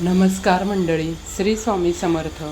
नमस्कार मंडळी, श्री स्वामी समर्थ.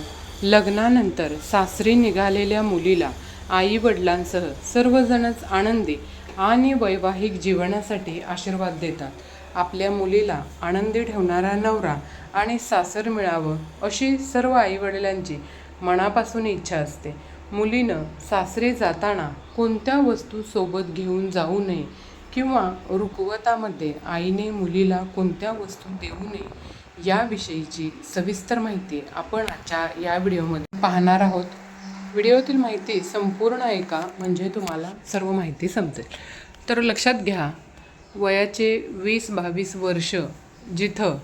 लग्नानंतर सासरी निघालेल्या मुलीला आई वडिलांसह सर्वजणच आनंदी आणि वैवाहिक जीवनासाठी आशीर्वाद देतात. आपल्या मुलीला आनंदी ठेवणारा नवरा आणि सासर मिळावं अशी सर्व आईवडिलांची मनापासून इच्छा असते. मुलीनं सासरी जाताना कोणत्या वस्तू सोबत घेऊन जाऊ नये किंवा रुखवतामध्ये आईने मुलीला कोणत्या वस्तू देऊ नये याविषयीची सविस्तर माहिती आपण आजच्या या व्हिडिओमध्ये पाहणार आहोत. व्हिडिओतील माहिती संपूर्ण ऐका म्हणजे तुम्हाला सर्व माहिती समजेल. तर लक्षात घ्या, वयाचे 20-22 वर्ष जिथं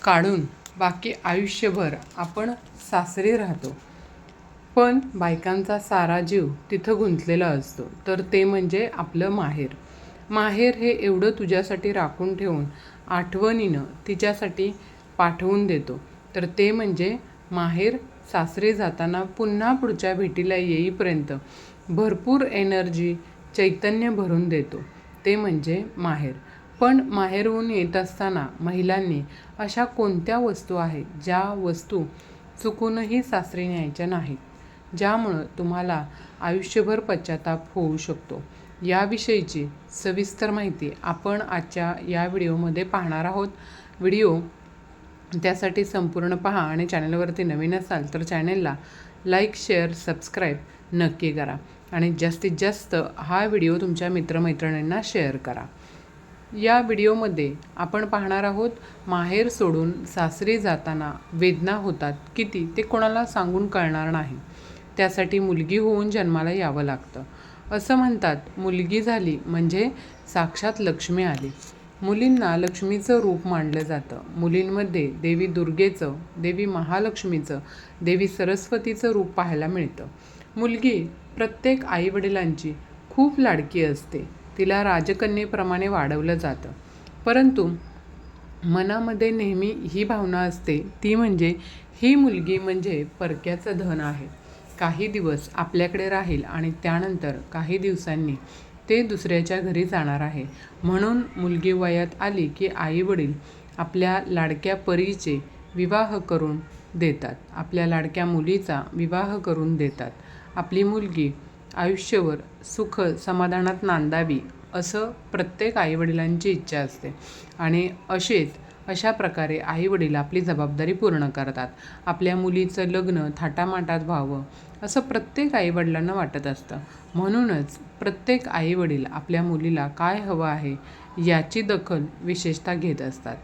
काढून बाकी आयुष्यभर आपण सासरी राहतो, पण बायकांचा सारा जीव तिथं गुंतलेला असतो. तर ते म्हणजे आपलं माहेर. माहेर हे एवढं तुझ्यासाठी राखून ठेवून आठवणीनं तिच्यासाठी पाठवून देतो. तर ते म्हणजे माहेर. सासरे जाताना पुन्हा पुढच्या भेटीला येईपर्यंत भरपूर एनर्जी, चैतन्य भरून देतो. ते म्हणजे माहेर. पण माहेरहून येत असताना महिलांनी अशा कोणत्या वस्तू आहेत ज्या वस्तू चुकूनही सासरी न्यायच्या नाहीत, ज्यामुळं तुम्हाला आयुष्यभर पश्चाताप होऊ शकतो, याविषयीची सविस्तर माहिती आपण आजच्या या व्हिडिओमध्ये पाहणार आहोत. व्हिडिओ त्यासाठी संपूर्ण पहा आणि चॅनलवरती नवीन असाल तर चॅनलला लाईक, शेअर, सबस्क्राईब नक्की करा आणि जास्तीत जास्त हा व्हिडिओ तुमच्या मित्रमैत्रिणींना शेअर करा. या व्हिडिओमध्ये आपण पाहणार आहोत, माहेर सोडून सासरी जाताना वेदना होतात किती ते कोणाला सांगून कळणार नाही. त्यासाठी मुलगी होऊन जन्माला यावं लागतं. असं म्हणतात, मुलगी झाली म्हणजे साक्षात लक्ष्मी आली. मुलींना लक्ष्मीचं रूप मानलं जातं. मुलींमध्ये देवी दुर्गेचं, देवी महालक्ष्मीचं, देवी सरस्वतीचं रूप पाहायला मिळतं. मुलगी प्रत्येक आईवडिलांची खूप लाडकी असते. तिला राजकन्येप्रमाणे वाढवलं जातं. परंतु मनामध्ये नेहमी ही भावना असते, ती म्हणजे ही मुलगी म्हणजे परक्याचं धन आहे. काही दिवस आपल्याकडे राहील आणि त्यानंतर काही दिवसांनी ते दुसऱ्याच्या घरी जाणार आहे. म्हणून मुलगी वयात आली की आईवडील आपल्या लाडक्या परीचे विवाह करून देतात. आपल्या लाडक्या मुलीचा विवाह करून देतात. आपली मुलगी आयुष्यभर सुख समाधानात नांदावी असं प्रत्येक आईवडिलांची इच्छा असते आणि अशा प्रकारे आईवडील आपली जबाबदारी पूर्ण करतात. आपल्या मुलीचं लग्न थाटामाटात व्हावं असं प्रत्येक आईवडिलांना वाटत असतं. म्हणूनच प्रत्येक आईवडील आपल्या मुलीला काय हवं आहे याची दखल विशेषतः घेत असतात.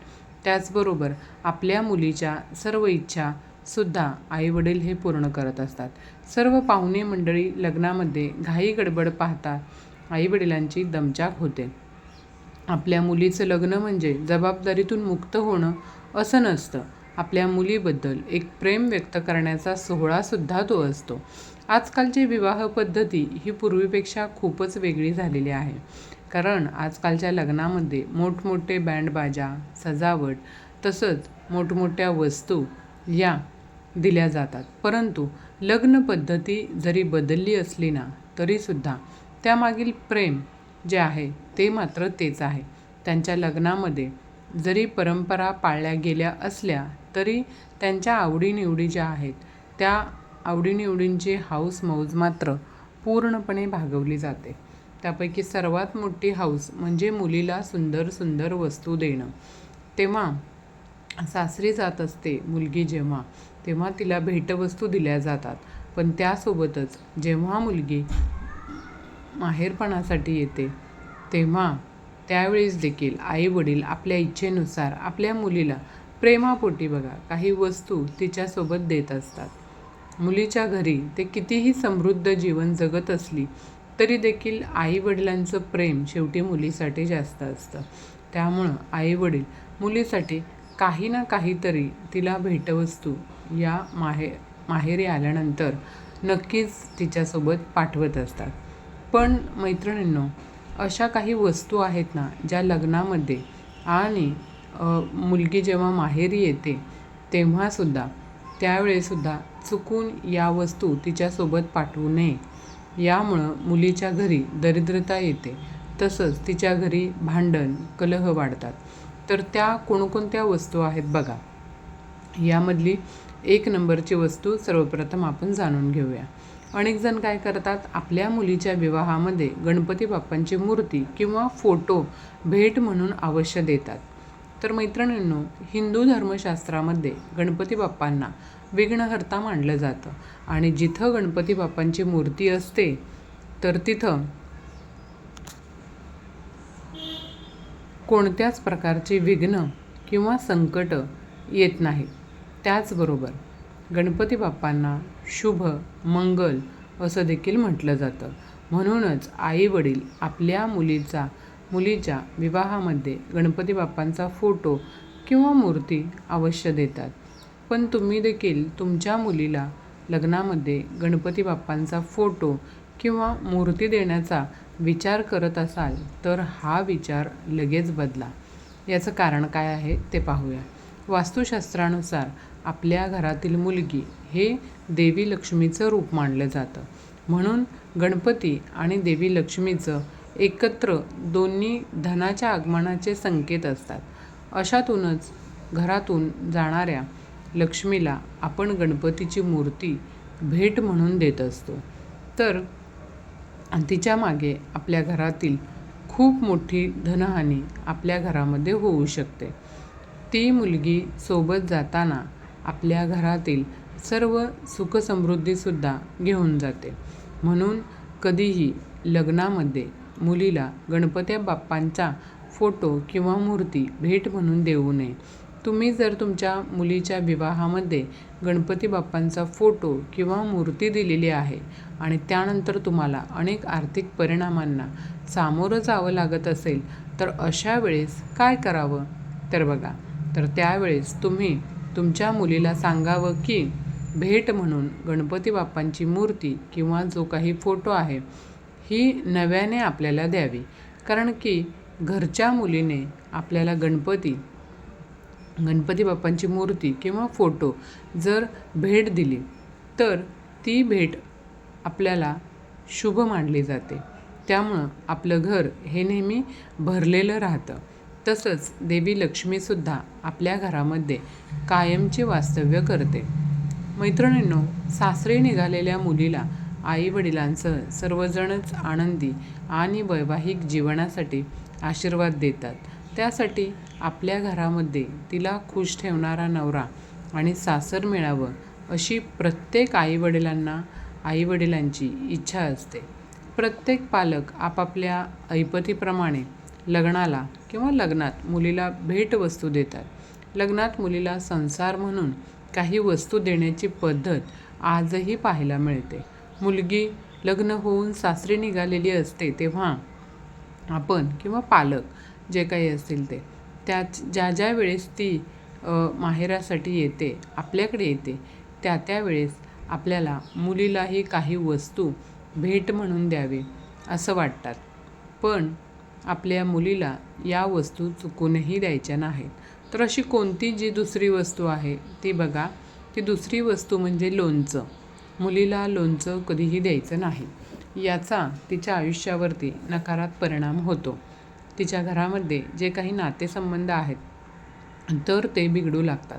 त्याचबरोबर आपल्या मुलीच्या सर्व इच्छासुद्धा आईवडील हे पूर्ण करत असतात. सर्व पाहुणे मंडळी लग्नामध्ये घाई गडबड पाहता आईवडिलांची दमछाक होते. आपल्या मुलीचं लग्न म्हणजे जबाबदारीतून मुक्त होणं असं नसतं. आपल्या मुलीबद्दल एक प्रेम व्यक्त करण्याचा सोहळासुद्धा तो असतो. आजकालची विवाह पद्धती ही पूर्वीपेक्षा खूपच वेगळी झालेली आहे. कारण आजकालच्या लग्नामध्ये मोठमोठे बँडबाजा, सजावट तसंच मोठमोठ्या वस्तू या दिल्या जातात. परंतु लग्न पद्धती जरी बदलली असली ना तरीसुद्धा त्यामागील प्रेम जे आहे ते मात्र तेच आहे. त्यांच्या लग्नामध्ये जरी परंपरा पाळल्या गेल्या असल्या तरी त्यांच्या आवडीनिवडी ज्या आहेत त्या आवडीनिवडींची हौस मौज मात्र पूर्णपणे भागवली जाते. त्यापैकी सर्वात मोठी हौस म्हणजे मुलीला सुंदर सुंदर वस्तू देणं. तेव्हा सासरी जात असते मुलगी जेव्हा, तेव्हा तिला भेटवस्तू दिल्या जातात. पण त्यासोबतच जेव्हा मुलगी माहेरपणासाठी येते तेव्हा त्यावेळेस देखील आईवडील आपल्या इच्छेनुसार आपल्या मुलीला प्रेमापोटी बघा काही वस्तू तिच्यासोबत देत असतात. मुलीच्या घरी ते कितीही समृद्ध जीवन जगत असली तरी देखील आईवडिलांचं प्रेम शेवटी मुलीसाठी जास्त असतं. त्यामुळं आईवडील मुलीसाठी काही ना काहीतरी तिला भेटवस्तू या माहेरी आल्यानंतर नक्कीच तिच्यासोबत पाठवत असतात. पण मैत्रिणींनो, अशा काही वस्तू आहेत ना ज्या लग्नामध्ये आणि मुलगी जेव्हा माहेरी येते तेव्हासुद्धा त्यावेळेसुद्धा चुकून या वस्तू तिच्यासोबत पाठवू नये. यामुळं मुलीच्या घरी दरिद्रता येते. तसंच तिच्या घरी भांडण, कलह वाढतात. तर त्या कोणकोणत्या वस्तू आहेत बघा. यामधली 1 नंबरची वस्तू सर्वप्रथम आपण जाणून घेऊया. अनेक जण काय करतात, आपल्या मुलीच्या विवाहामध्ये गणपती बाप्पांची मूर्ती किंवा फोटो भेट म्हणून अवश्य देतात. तर मैत्रिणींनो, हिंदू धर्मशास्त्रामध्ये गणपती बाप्पांना विघ्नहर्ता मानलं जातं आणि जिथं गणपती बाप्पांची मूर्ती असते तर तिथं कोणत्याच प्रकारचे विघ्न किंवा संकट येत नाहीत. त्याचबरोबर गणपती बाप्पांना शुभ, मंगल असं देखील म्हटलं जातं. म्हणूनच आई वडील आपल्या मुलीच्या विवाहामध्ये गणपती बाप्पांचा फोटो किंवा मूर्ती अवश्य देतात. पण तुम्ही देखील तुमच्या मुलीला लग्नामध्ये गणपती बाप्पांचा फोटो किंवा मूर्ती देण्याचा विचार करत असाल तर हा विचार लगेच बदला. याचं कारण काय आहे ते पाहूया. वास्तुशास्त्रानुसार आपल्या घरातील मुलगी हे देवी लक्ष्मीचं रूप मानलं जातं. म्हणून गणपती आणि देवी लक्ष्मीचं एकत्र दोन्ही धनाच्या आगमनाचे संकेत असतात. अशातूनच घरातून जाणाऱ्या लक्ष्मीला आपण गणपतीची मूर्ती भेट म्हणून देत असतो. तर तिच्या मागे आपल्या घरातील खूप मोठी धनहानी आपल्या घरामध्ये होऊ शकते. ती मुलगी सोबत जाताना आपल्या घरातील सर्व सुखसमृद्धीसुद्धा घेऊन जाते. म्हणून कधीही लग्नामध्ये मुलीला गणपती बाप्पांचा फोटो किंवा मूर्ती भेट म्हणून देऊ नये. तुम्ही जर तुमच्या मुलीच्या विवाहामध्ये गणपती बाप्पांचा फोटो किंवा मूर्ती दिलेली आहे आणि त्यानंतर तुम्हाला अनेक आर्थिक परिणामांना सामोरं जावं लागत असेल तर अशा वेळेस काय करावं तर बघा, तर त्यावेळेस तुम्ही तुमच्या मुलीला सांगावं की भेट म्हणून गणपती बाप्पांची मूर्ती किंवा जो काही फोटो आहे ही नव्याने आपल्याला द्यावी. कारण की घरच्या मुलीने आपल्याला गणपती बाप्पांची मूर्ती किंवा फोटो जर भेट दिली तर ती भेट आपल्याला शुभ मानली जाते. त्यामुळं आपलं घर हे नेहमी भरलेलं राहतं. तसंच देवी लक्ष्मीसुद्धा आपल्या घरामध्ये कायमचे वास्तव्य करते. मैत्रिणींनो, सासरी निघालेल्या मुलीला आईवडिलांसह सर्वजणच आनंदी आणि वैवाहिक जीवनासाठी आशीर्वाद देतात. त्यासाठी आपल्या घरामध्ये तिला खुश ठेवणारा नवरा आणि सासर मिळावं अशी प्रत्येक आईवडिलांची इच्छा असते. प्रत्येक पालक आपापल्या ऐपतीप्रमाणे लग्नात मुलीला भेटवस्तू देतात. लग्नात मुलीला संसार म्हणून काही वस्तू देण्याची पद्धत आजही पाहायला मिळते. मुलगी लग्न होऊन सासरी निघालेली असते तेव्हा आपण किंवा पालक जे काही असतील ते ज्या वेळेस ती माहेरासाठी येते, आपल्याकडे येते, त्या वेळेस आपल्याला मुलीलाही काही वस्तू भेट म्हणून द्यावे असं वाटतात. पण आपल्या मुलीला या वस्तू चुकूनही द्यायच्या नाहीत. तर अशी कोणती जी दुसरी वस्तू आहे ती बघा. ती दुसरी वस्तू म्हणजे लोणचं. मुलीला लोणचं कधीही द्यायचं नाही. याचा तिच्या आयुष्यावरती नकारात्मक परिणाम होतो. तिच्या घरामध्ये जे काही नातेसंबंध आहेत तर ते बिघडू लागतात.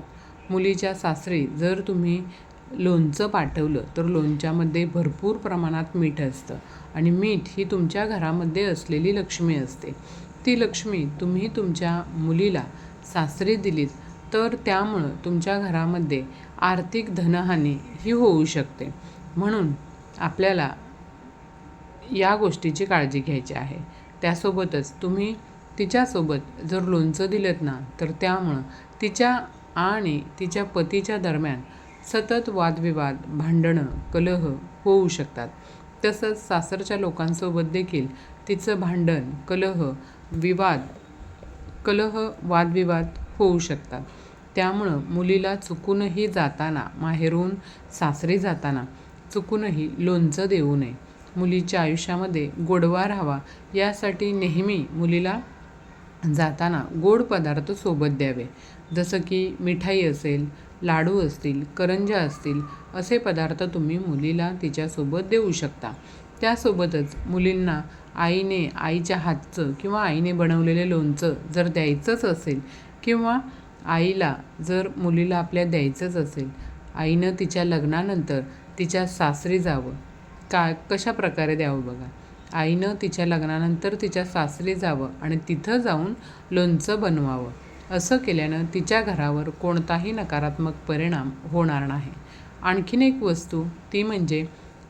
मुलीच्या सासरी जर तुम्ही लोणचं पाठवलं तर लोणच्यामध्ये भरपूर प्रमाणात मीठ असतं आणि मीठ ही तुमच्या घरामध्ये असलेली लक्ष्मी असते. ती लक्ष्मी तुम्ही तुमच्या मुलीला सासरी दिलीत तर त्यामुळं तुमच्या घरामध्ये आर्थिक धनहानी ही होऊ शकते. म्हणून आपल्याला या गोष्टीची काळजी घ्यायची आहे. त्यासोबतच तुम्ही तिच्यासोबत जर लोणचं दिलं ना तर त्यामुळं तिच्या आणि तिच्या पतीच्या दरम्यान सतत वादविवाद, भांडणं, कलह होऊ शकतात. तसंच सासरच्या लोकांसोबत देखील तिचं भांडण, वादविवाद होऊ शकतात. त्यामुळं मुलीला चुकूनही जाताना, माहेरून सासरी जाताना चुकूनही लोणचं देऊ नये. मुलीच्या आयुष्यामध्ये गोडवा राहावा यासाठी नेहमी मुलीला जाताना गोड पदार्थ सोबत द्यावे. जसं की मिठाई असेल, लाडू असतील, करंज्या असतील, असे पदार्थ तुम्ही मुलीला तिच्यासोबत देऊ शकता. त्यासोबतच मुलींना आईच्या हातचं किंवा आईने बनवलेले लोणचं जर द्यायचंच असेल किंवा आईला जर मुलीला आपल्या द्यायचंच असेल, आईनं तिच्या लग्नानंतर तिच्या सासरी जावं. कशा प्रकारे द्यावं बघा. आईनं तिच्या लग्नानंतर तिच्या सासरी जावं आणि तिथं जाऊन लोणचं बनवावं. असं केल्यानं तिच्या घरावर कोणताही नकारात्मक परिणाम होणार नाही. आणखीन एक वस्तू ती म्हणजे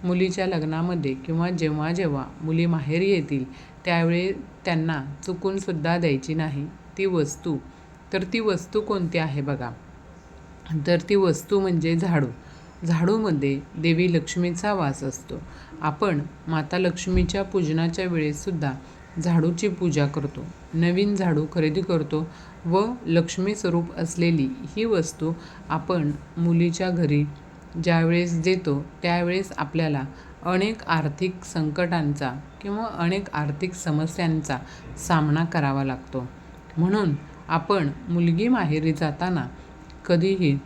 मुलीच्या लग्नामध्ये किंवा जेव्हा जेव्हा मुली माहेरी येतील त्यावेळी त्यांना चुकूनसुद्धा द्यायची नाही ती वस्तू. तर ती वस्तू कोणती आहे बघा. तर ती वस्तू म्हणजे झाडू. झाडूमध्ये देवी लक्ष्मीचा वास असतो. आपण माता लक्ष्मीच्या पूजनाच्या वेळेससुद्धा झाडूची पूजा करतो. नवीन झाडू खरेदी करतो व लक्ष्मी स्वरूप असलेली ही वस्तू आपण मुलीच्या घरी ज्यावेळेस देतो त्यावेळेस आपल्याला अनेक आर्थिक संकटांचा किंवा अनेक आर्थिक समस्यांचा सामना करावा लागतो. म्हणून आपण मुलगी माहेरी जाताना कधीही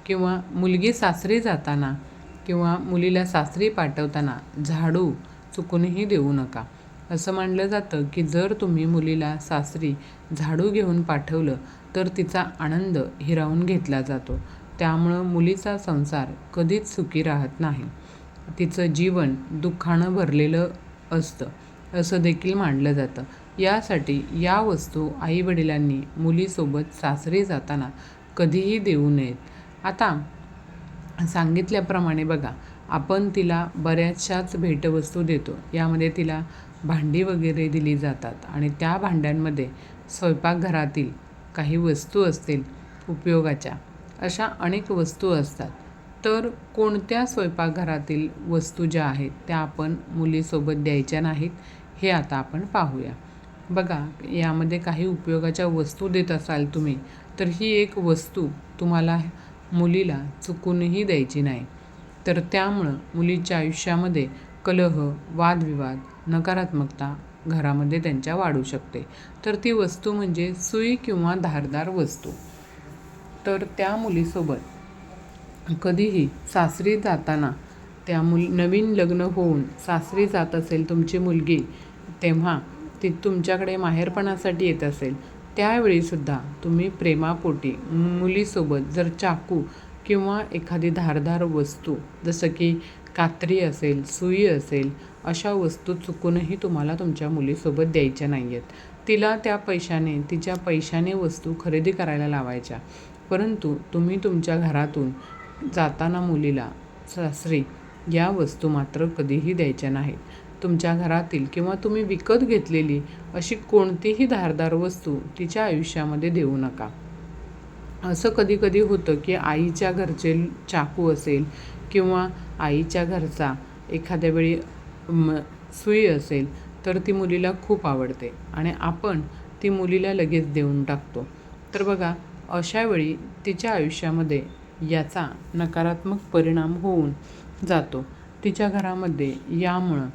किंवा मुलगी सासरी जाताना किंवा मुलीला सासरी पाठवताना झाडू चुकूनही देऊ नका. असं मानलं जातं की जर तुम्ही मुलीला सासरी झाडू घेऊन पाठवलं तर तिचा आनंद हिरावून घेतला जातो. त्यामुळं मुलीचा संसार कधीच सुखी राहत नाही. तिचं जीवन दुःखानं भरलेलं असतं असं देखील मानलं जातं. यासाठी या वस्तू आईवडिलांनी मुलीसोबत सासरी जाताना कधीही देऊ नयेत. आता सांगितल्याप्रमाणे बघा, आपण तिला बऱ्याचशाच भेटवस्तू देतो. यामध्ये तिला भांडी वगैरे दिली जातात आणि त्या भांड्यांमध्ये स्वयंपाकघरातील काही वस्तू असतील उपयोगाच्या, अशा अनेक वस्तू असतात. तर कोणत्या स्वयंपाकघरातील वस्तू ज्या आहेत त्या आपण मुलीसोबत द्यायच्या नाहीत हे आता आपण पाहूया. बघा, यामध्ये काही उपयोगाच्या वस्तू देत असाल तुम्ही तर ही एक वस्तू तुम्हाला मुलीला चुकूनही द्यायची नाही. तर त्यामुळं मुलीच्या आयुष्यामध्ये कलह, वादविवाद, नकारात्मकता घरामध्ये त्यांच्या वाढू शकते. तर ती वस्तू म्हणजे सुई किंवा धारदार वस्तू. तर त्या मुलीसोबत कधीही सासरी जाताना त्या नवीन लग्न होऊन सासरी जात असेल तुमची मुलगी, तेव्हा ती तुमच्याकडे माहेरपणासाठी येत असेल त्यावेळीसुद्धा तुम्ही प्रेमापोटी मुलीसोबत जर चाकू किंवा एखादी धारदार वस्तू जसं की कात्री असेल, सुई असेल, अशा वस्तू चुकूनही तुम्हाला तुमच्या मुलीसोबत द्यायच्या नाही आहेत. तिला तिच्या पैशाने वस्तू खरेदी करायला लावायच्या. परंतु तुम्ही तुमच्या घरातून जाताना मुलीला सासरी या वस्तू मात्र कधीही द्यायच्या नाहीत. तुमच्या घरातील किंवा तुम्ही विकत घेतलेली अशी कोणतीही धारदार वस्तू तिच्या आयुष्यामध्ये देऊ नका. असं कधी होतं की आईच्या घरचे चाकू असेल किंवा आईच्या घरचा एखाद्या वेळी सुई असेल तर ती मुलीला खूप आवडते आणि आपण ती मुलीला लगेच देऊन टाकतो. तर बघा, अशा वेळी तिच्या आयुष्यामध्ये याचा नकारात्मक परिणाम होऊन जातो. तिच्या घरामध्ये यामुळं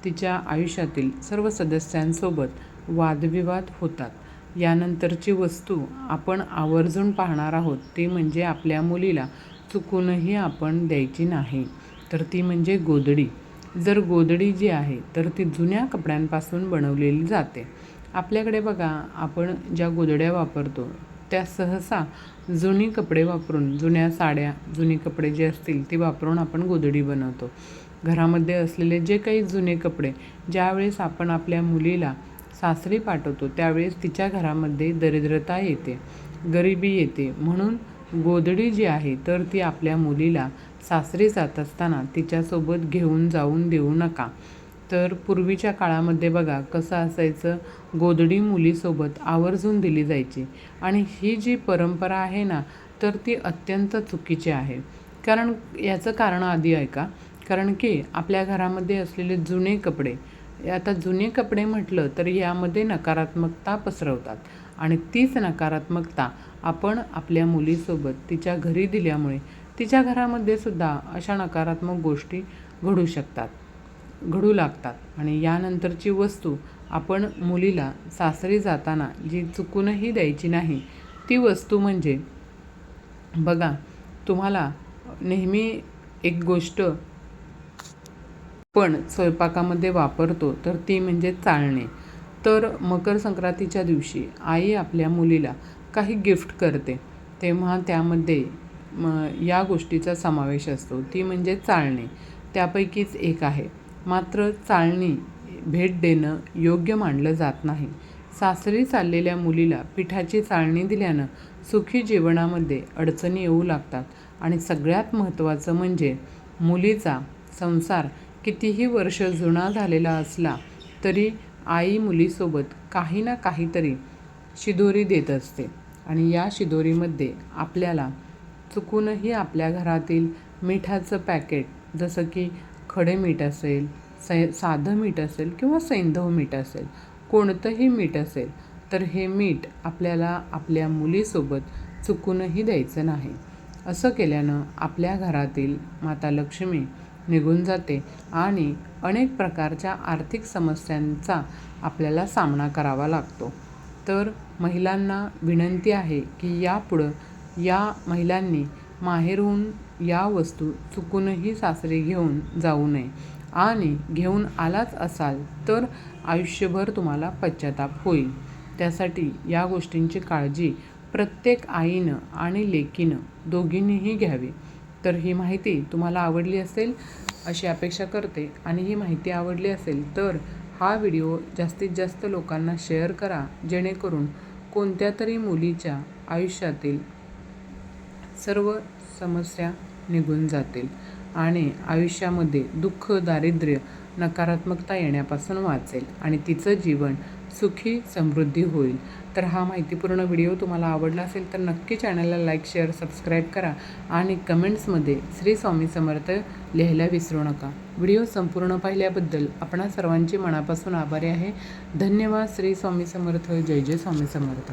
तिच्या आयुष्यातील सर्व सदस्यांसोबत वादविवाद होतात. यानंतरची वस्तू आपण आवर्जून पाहणार आहोत ती म्हणजे आपल्या मुलीला चुकूनही आपण द्यायची नाही. तर ती म्हणजे गोधडी. जर गोधडी जी आहे तर ती जुन्या कपड्यांपासून बनवलेली जाते. आपल्याकडे बघा, आपण ज्या गोधड्या वापरतो त्या सहसा जुनी कपडे वापरून, जुन्या साड्या, जुनी कपडे जे असतील ती वापरून आपण गोधडी बनवतो. घरामध्ये असलेले जे काही जुने कपडे ज्यावेळेस आपण आपल्या मुलीला सासरी पाठवतो त्यावेळेस तिच्या घरामध्ये दरिद्रता येते, गरिबी येते. म्हणून गोधडी जी आहे तर ती आपल्या मुलीला सासरी जात असताना तिच्यासोबत घेऊन जाऊन देऊ नका. तर पूर्वीच्या काळामध्ये बघा कसं असायचं, गोधडी मुलीसोबत आवर्जून दिली जायची आणि ही जी परंपरा आहे ना तर ती अत्यंत चुकीची आहे. याचं कारण आधी ऐका. कारण की आपल्या घरामध्ये असलेले जुने कपडे, आता जुने कपडे म्हटलं तर यामध्ये नकारात्मकता पसरवतात आणि तीच नकारात्मकता आपण आपल्या मुलीसोबत तिच्या घरी दिल्यामुळे तिच्या घरामध्ये सुद्धा अशा नकारात्मक गोष्टी घडू लागतात. आणि यानंतरची वस्तू आपण मुलीला सासरी जाताना जी चुकूनही द्यायची नाही ती वस्तू म्हणजे बघा, तुम्हाला नेहमी एक गोष्ट पण स्वयंपाकामध्ये वापरतो तर ती म्हणजे चाळणे. तर मकर संक्रांतीच्या दिवशी आई आपल्या मुलीला काही गिफ्ट करते तेव्हा त्यामध्ये या गोष्टीचा समावेश असतो, ती म्हणजे चाळणे. त्यापैकीच एक आहे. मात्र चाळणी भेट देणं योग्य मानलं जात नाही. सासरी चाललेल्या मुलीला पिठाची चाळणी दिल्यानं सुखी जीवनामध्ये अडचणी येऊ लागतात आणि सगळ्यात महत्त्वाचं म्हणजे मुलीचा संसार कितीही वर्ष जुना झालेला असला तरी आई मुलीसोबत काही ना काहीतरी शिदोरी देत असते आणि या शिदोरीमध्ये आपल्याला चुकूनही आपल्या घरातील मिठाचं पॅकेट, जसं की खडे मीठ असेल, साधं मीठ असेल किंवा सैंधव मीठ असेल, कोणतंही मीठ असेल तर हे मीठ आपल्याला आपल्या मुलीसोबत चुकूनही द्यायचं नाही. असं केल्यानं आपल्या घरातील माता लक्ष्मी निघून जाते आणि अनेक प्रकारच्या आर्थिक समस्यांचा आपल्याला सामना करावा लागतो. तर महिलांना विनंती आहे की यापुढं या महिलांनी माहेरहून या वस्तू चुकूनही सासरी घेऊन जाऊ नये आणि घेऊन आलाच असाल तर आयुष्यभर तुम्हाला पश्चाताप होईल. त्यासाठी या गोष्टींची काळजी प्रत्येक आईनं आणि लेकीनं दोघींनीही घ्यावी. तर ही माहिती तुम्हाला आवडली असेल अशी अपेक्षा करते आणि ही माहिती आवडली असेल तर हा व्हिडिओ जास्तीत जास्त लोकांना शेअर करा, जेणेकरून कोणत्या तरी मुलीच्या आयुष्यातील सर्व समस्या निघून जातील आणि आयुष्यामध्ये दुःख, दारिद्र्य, नकारात्मकता येण्यापासून वाचेल आणि तिचं जीवन सुखी समृद्धी होईल. तर हा माहितीपूर्ण व्हिडिओ तुम्हाला आवडला असेल तर नक्की चॅनलला लाईक, शेअर, सबस्क्राईब करा आणि कमेंट्समध्ये श्री स्वामी समर्थ लिहायला विसरू नका. व्हिडिओ संपूर्ण पाहिल्याबद्दल आपणा सर्वांची मनापासून आभारी आहे. धन्यवाद. श्री स्वामी समर्थ. जय जय स्वामी समर्थ.